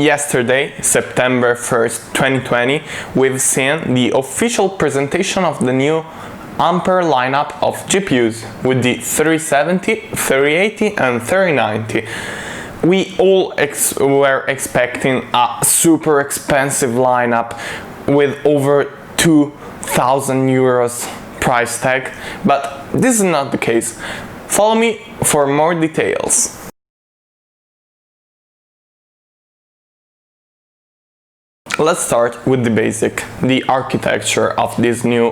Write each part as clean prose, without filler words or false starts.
yesterday, September 1st, 2020, we've seen the official presentation of the new Ampere lineup of GPUs with the 3070, 3080 and 3090. We all were expecting a super expensive lineup with over 2,000 euros price tag, but this is not the case. Follow me for more details. Let's start with the basic, the architecture of these new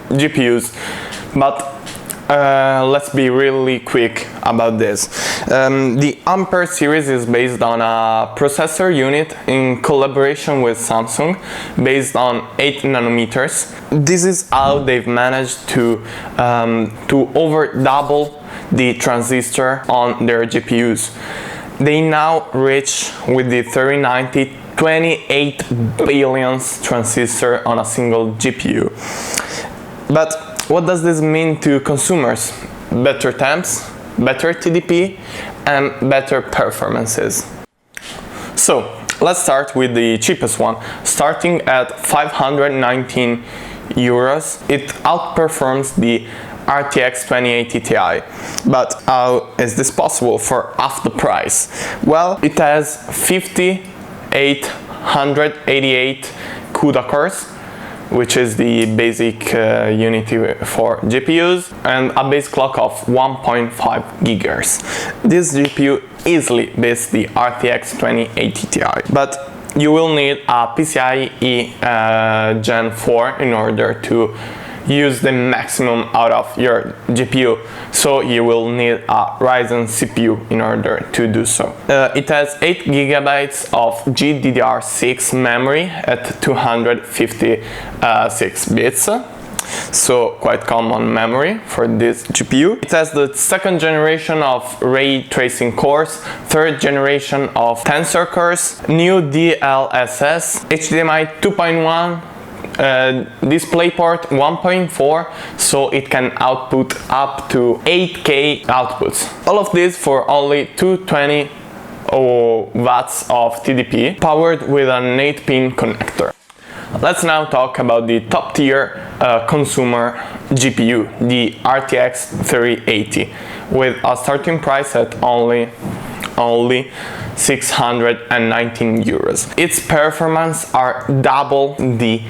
GPUs, but let's be really quick about this. The Ampere series is based on a processor unit in collaboration with Samsung, based on 8 nanometers. This is how they've managed to over double the transistor on their GPUs. They now reach, with the 3090, 28 billion transistors on a single GPU. But what does this mean to consumers? Better temps, better TDP, and better performances. So let's start with the cheapest one. Starting at 519 euros, it outperforms the RTX 2080 Ti. But how is this possible for half the price? Well, it has 5888 CUDA cores, which is the basic unity for GPUs, and a base clock of 1.5 GHz. This GPU easily beats the RTX 2080 Ti, but you will need a PCIe Gen 4 in order to use the maximum out of your GPU, so you will need a Ryzen CPU in order to do so. It has 8 GB of GDDR6 memory at 256 bits, so quite common memory for this GPU. It has the second generation of ray tracing cores, third generation of tensor cores, new DLSS, HDMI 2.1, DisplayPort 1.4, so it can output up to 8K outputs. All of this for only 220 watts of TDP, powered with an 8-pin connector. Let's now talk about the top tier consumer GPU, the RTX 3080, with a starting price at only 619 euros. Its performance are double the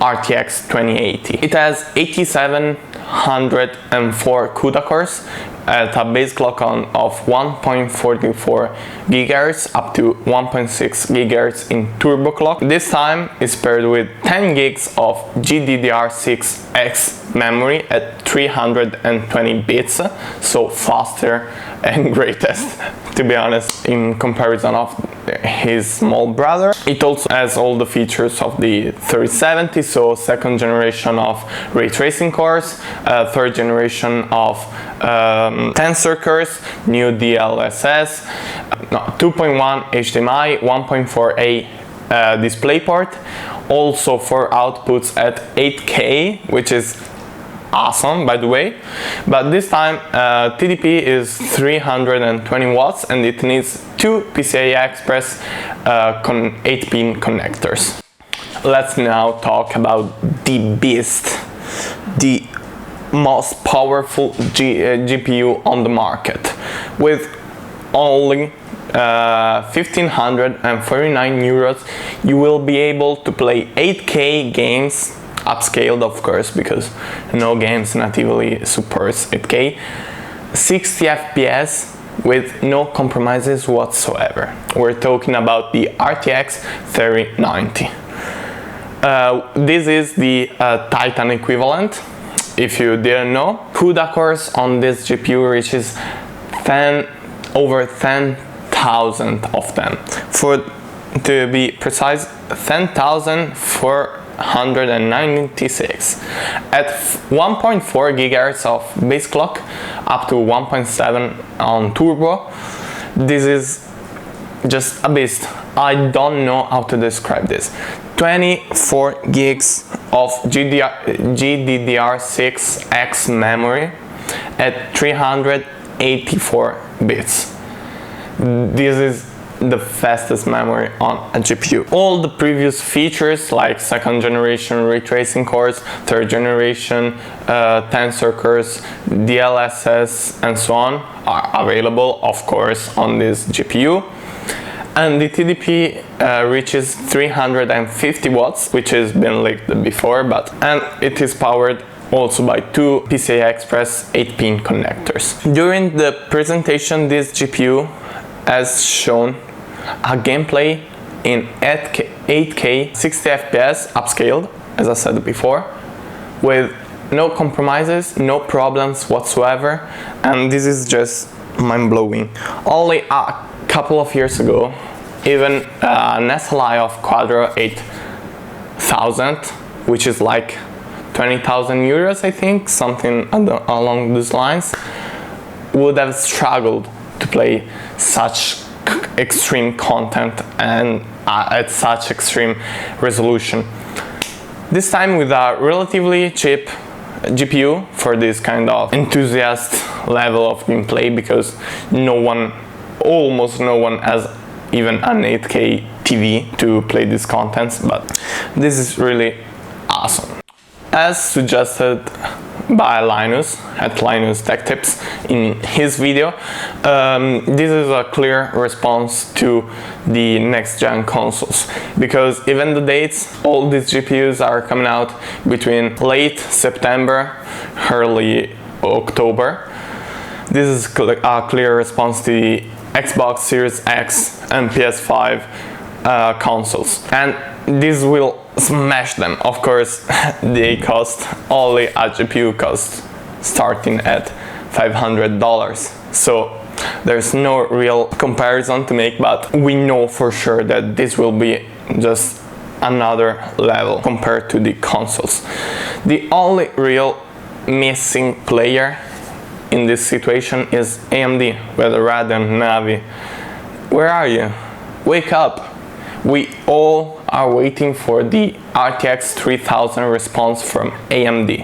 RTX 2080. It has 8704 CUDA cores at a base clock of 1.44 GHz up to 1.6 GHz in turbo clock. This time is paired with 10 gigs of GDDR6X memory at 320 bits, so faster and greatest, to be honest, in comparison of his small brother. It also has all the features of the 3070, so second generation of ray tracing cores, third generation of tensor cores, new DLSS, 2.1 HDMI, 1.4A DisplayPort, also for outputs at 8K, which is awesome, by the way, but this time TDP is 320 watts and it needs two PCI Express 8-pin connectors. Let's now talk about the beast, the most powerful GPU on the market. With only 1549 euros, you will be able to play 8K games, upscaled of course, because no games natively supports 8K, 60 FPS with no compromises whatsoever. We're talking about the RTX 3090. This is the Titan equivalent, if you didn't know. CUDA cores on this GPU reaches over 10,000 of them. To be precise, 10,496 at 1.4 GHz of base clock up to 1.7 on turbo. This is just a beast. I don't know how to describe this. 24 gigs of GDDR6X memory at 384 bits. This is the fastest memory on a GPU. All the previous features like second generation ray tracing cores, third generation tensor cores, DLSS and so on are available, of course, on this GPU. And the TDP reaches 350 watts, which has been leaked before, and it is powered also by two PCI Express 8-pin connectors. During the presentation, this GPU has shown a gameplay in 8K 60 FPS upscaled, as I said before, with no compromises, no problems whatsoever, and this is just mind-blowing. Only a couple of years ago, even an SLI of Quadro 8000, which is like 20,000 euros, I think, something along those lines, would have struggled to play such extreme content and at such extreme resolution. This time with a relatively cheap GPU for this kind of enthusiast level of gameplay, because almost no one has even an 8K TV to play these contents, but this is really awesome. As suggested by Linus at Linus Tech Tips in his video, this is a clear response to the next gen consoles, because even the dates, all these GPUs are coming out between late September, early October. This is a clear response to the Xbox Series X and PS5 consoles, and this will smash them. Of course, they cost only a GPU cost starting at $500, so there's no real comparison to make, but we know for sure that this will be just another level compared to the consoles. The only real missing player in this situation is AMD with Radeon Navi. Where are you? Wake up! We all are waiting for the RTX 3000 response from AMD.